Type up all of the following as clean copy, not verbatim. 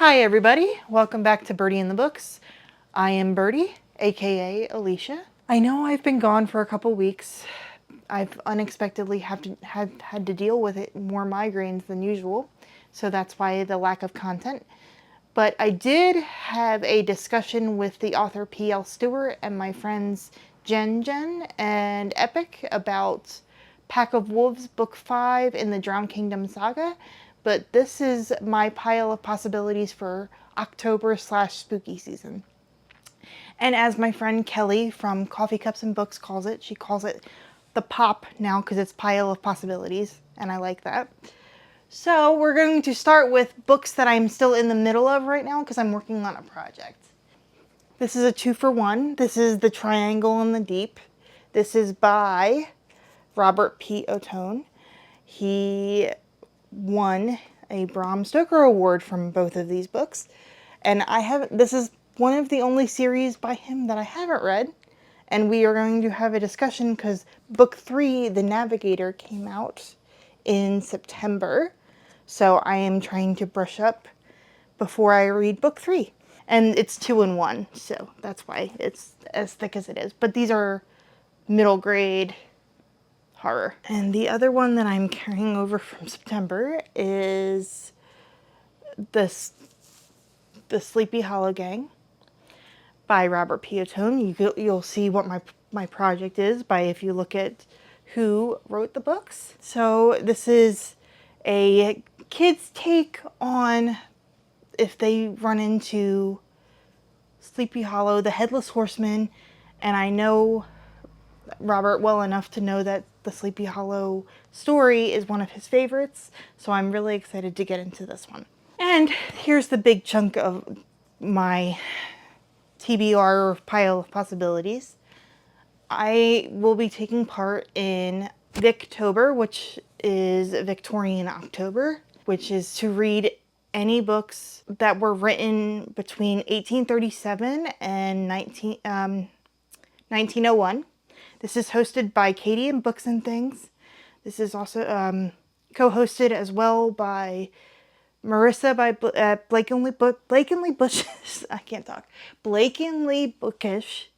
Hi everybody, welcome back to Birdie in the Books. I am Birdie, aka Alicia. I know I've been gone for a couple weeks. I've unexpectedly had to deal with more migraines than usual, so that's why the lack of content. But I did have a discussion with the author P.L. Stewart and my friends Jen and Epic about Pack of Wolves Book 5 in the Drowned Kingdom saga, but this is my pile of possibilities for October/spooky season. And as my friend Kelly from Coffee Cups and Books calls it, she calls it the pop now because it's pile of possibilities, and I like that. So we're going to start with books that I'm still in the middle of right now because I'm working on a project. This is a 2-for-1. This is The Triangle in the Deep. This is by Robert P. Ottone. He won a Bram Stoker Award from both of these books. And this is one of the only series by him that I haven't read. And we are going to have a discussion because book 3, The Navigator, came out in September. So I am trying to brush up before I read book 3. And it's 2-in-1, so that's why it's as thick as it is. But these are middle grade horror. And the other one that I'm carrying over from September is the Sleepy Hollow Gang by Robert P. Ottone. You'll see what my project is by if you look at who wrote the books. So this is a kid's take on if they run into Sleepy Hollow, the Headless Horseman, and I know Robert well enough to know that the Sleepy Hollow story is one of his favorites, so I'm really excited to get into this one. And here's the big chunk of my TBR pile of possibilities. I will be taking part in Victober, which is Victorian October, which is to read any books that were written between 1837 and 1901. This is hosted by Katie and Books and Things. This is also co-hosted as well by Marissa by Blatantly Bookish. I can't talk. Blatantly Bookish.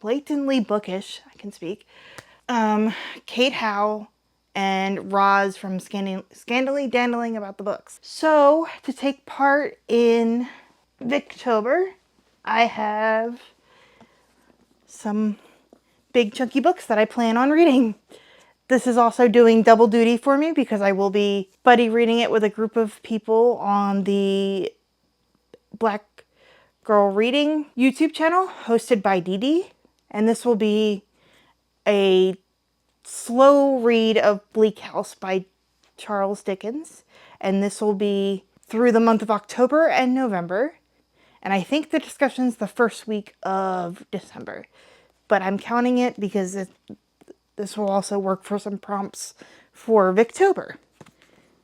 Blatantly Bookish. I can speak. Kate Howe and Roz from Scandally Dandling About the Books. So to take part in Victober, I have some big chunky books that I plan on reading. This is also doing double duty for me because I will be buddy reading it with a group of people on the Black Girl Reading YouTube channel hosted by Dee Dee. And this will be a slow read of Bleak House by Charles Dickens. And this will be through the month of October and November. And I think the discussion's the first week of December. But I'm counting it because this will also work for some prompts for Victober.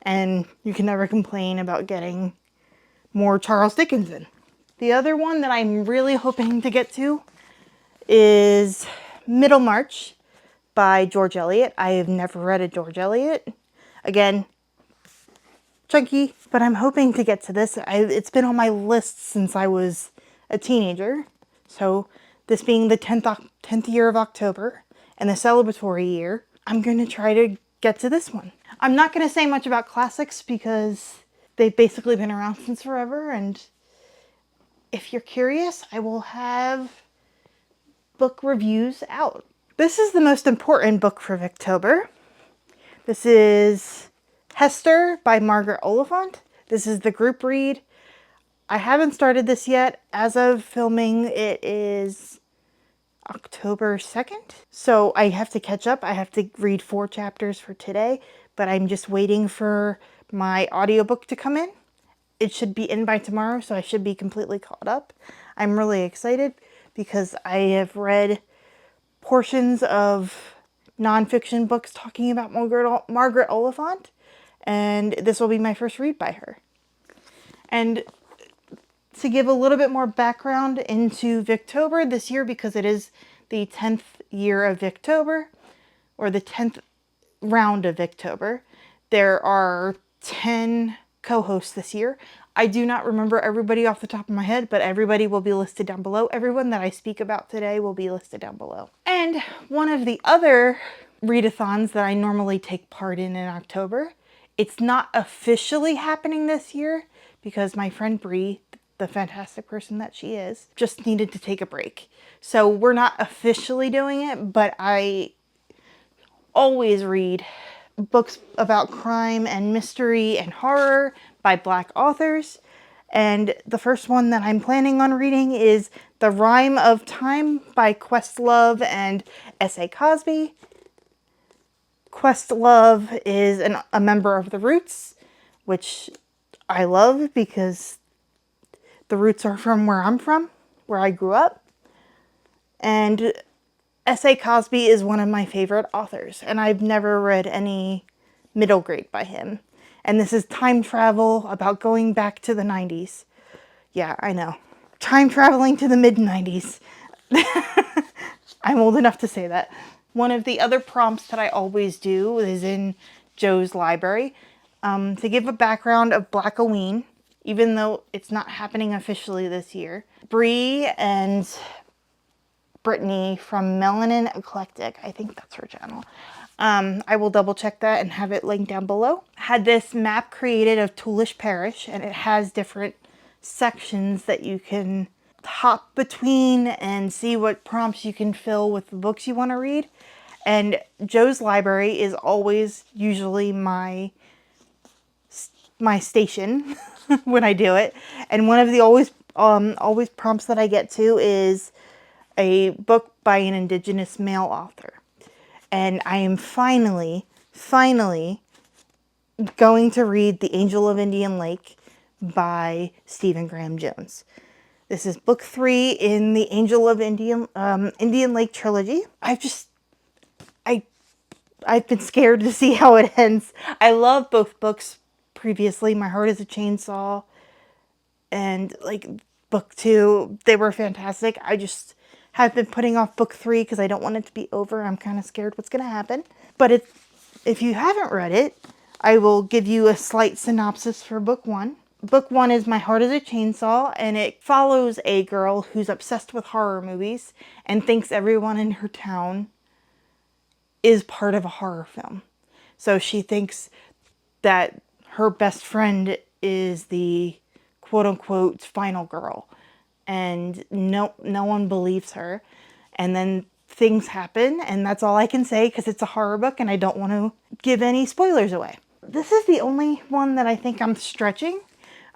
And you can never complain about getting more Charles Dickens in. The other one that I'm really hoping to get to is Middlemarch by George Eliot. I have never read a George Eliot. Again, chunky, but I'm hoping to get to this. It's been on my list since I was a teenager. So this being the 10th year of October and the celebratory year, I'm going to try to get to this one. I'm not going to say much about classics because they've basically been around since forever, and if you're curious, I will have book reviews out. This is the most important book for Victober. This is Hester by Margaret Oliphant. This is the group read. I haven't started this yet. As of filming, it is October 2nd. So I have to catch up. I have to read 4 chapters for today, but I'm just waiting for my audiobook to come in. It should be in by tomorrow, so I should be completely caught up. I'm really excited because I have read portions of nonfiction books talking about Margaret Oliphant, and this will be my first read by her. And to give a little bit more background into Victober this year, because it is the 10th year of Victober, or the 10th round of Victober, there are 10 co-hosts this year. I do not remember everybody off the top of my head, but everybody will be listed down below. Everyone that I speak about today will be listed down below. And one of the other readathons that I normally take part in October, it's not officially happening this year because my friend Bree, the fantastic person that she is, just needed to take a break. So we're not officially doing it, but I always read books about crime and mystery and horror by Black authors. And the first one that I'm planning on reading is The Rime of Time by Questlove and S.A. Cosby. Questlove is a member of the Roots, which I love because the Roots are from where I'm from, where I grew up. And S.A. Cosby is one of my favorite authors, and I've never read any middle grade by him. And this is time travel about going back to the 90s. Yeah, I know. Time traveling to the mid-90s. I'm old enough to say that. One of the other prompts that I always do is in Joe's library to give a background of Blackoween, even though it's not happening officially this year. Bree and Brittany from Melanin Eclectic, I think that's her channel. I will double check that and have it linked down below. Had this map created of Toolish Parish, and it has different sections that you can hop between and see what prompts you can fill with the books you want to read. And Joe's library is always usually my station when I do it. And one of the always prompts that I get to is a book by an Indigenous male author. And I am finally going to read The Angel of Indian Lake by Stephen Graham Jones. This is book 3 in the Angel of Indian Lake trilogy. I've been scared to see how it ends. I love both books previously. My Heart is a Chainsaw and like book 2, they were fantastic. I just have been putting off book 3 because I don't want it to be over. I'm kind of scared what's going to happen. But if you haven't read it, I will give you a slight synopsis for book 1. Book 1 is My Heart is a Chainsaw, and it follows a girl who's obsessed with horror movies and thinks everyone in her town is part of a horror film. So she thinks that her best friend is the quote-unquote final girl, and no one believes her. And then things happen, and that's all I can say because it's a horror book and I don't want to give any spoilers away. This is the only one that I think I'm stretching.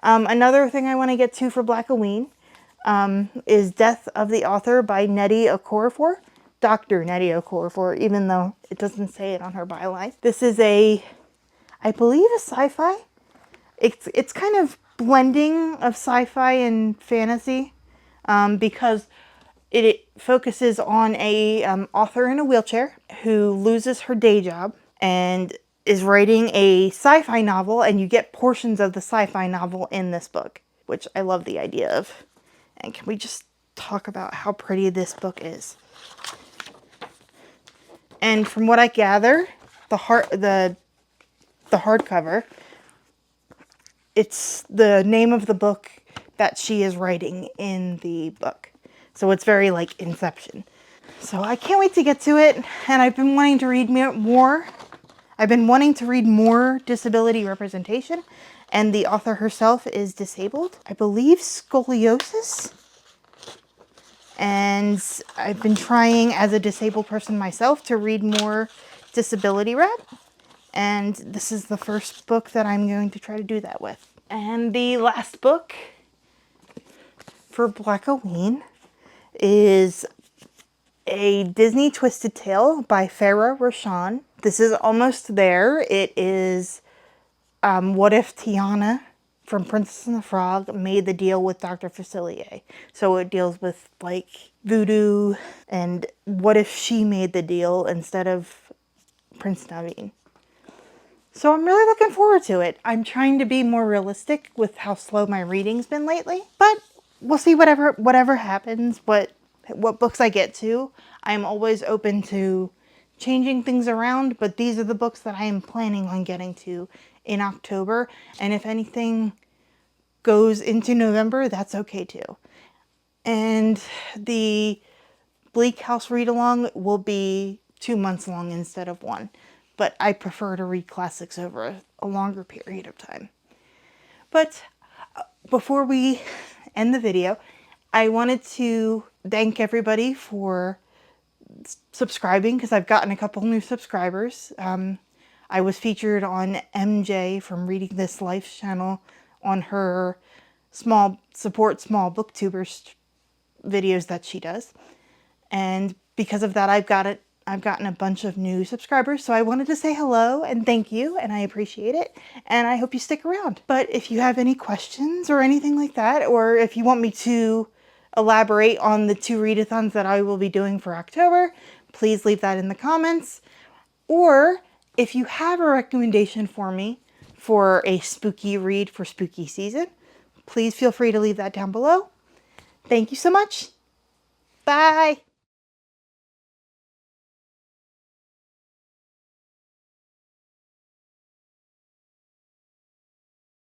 Another thing I want to get to for Blackoween is Death of the Author by Nnedi Okorafor. Dr. Nnedi Okorafor, even though it doesn't say it on her byline. This is I believe a sci-fi. It's kind of blending of sci-fi and fantasy because it focuses on a author in a wheelchair who loses her day job and is writing a sci-fi novel, and you get portions of the sci-fi novel in this book, which I love the idea of. And can we just talk about how pretty this book is? And from what I gather, the hardcover, it's the name of the book that she is writing in the book. So it's very like Inception. So I can't wait to get to it. And I've been wanting to read more. I've been wanting to read more disability representation. And the author herself is disabled. I believe scoliosis. And I've been trying as a disabled person myself to read more disability rep. And this is the first book that I'm going to try to do that with. And the last book for Blackoween is a Disney Twisted Tale by Farah Roshan. This is almost there. It is what if Tiana from Princess and the Frog made the deal with Dr. Facilier. So it deals with like voodoo and what if she made the deal instead of Prince Naveen. So I'm really looking forward to it. I'm trying to be more realistic with how slow my reading's been lately, but we'll see whatever happens, what books I get to. I'm always open to changing things around, but these are the books that I am planning on getting to in October. And if anything goes into November, that's okay too. And the Bleak House read-along will be 2 months long instead of 1. But I prefer to read classics over a longer period of time. But before we end the video, I wanted to thank everybody for subscribing, because I've gotten a couple new subscribers. I was featured on MJ from Reading This Life's channel on her small booktubers videos that she does. And because of that, I've gotten a bunch of new subscribers. So I wanted to say hello and thank you, and I appreciate it. And I hope you stick around. But if you have any questions or anything like that, or if you want me to elaborate on the 2 readathons that I will be doing for October, please leave that in the comments. Or if you have a recommendation for me for a spooky read for spooky season, please feel free to leave that down below. Thank you so much. Bye.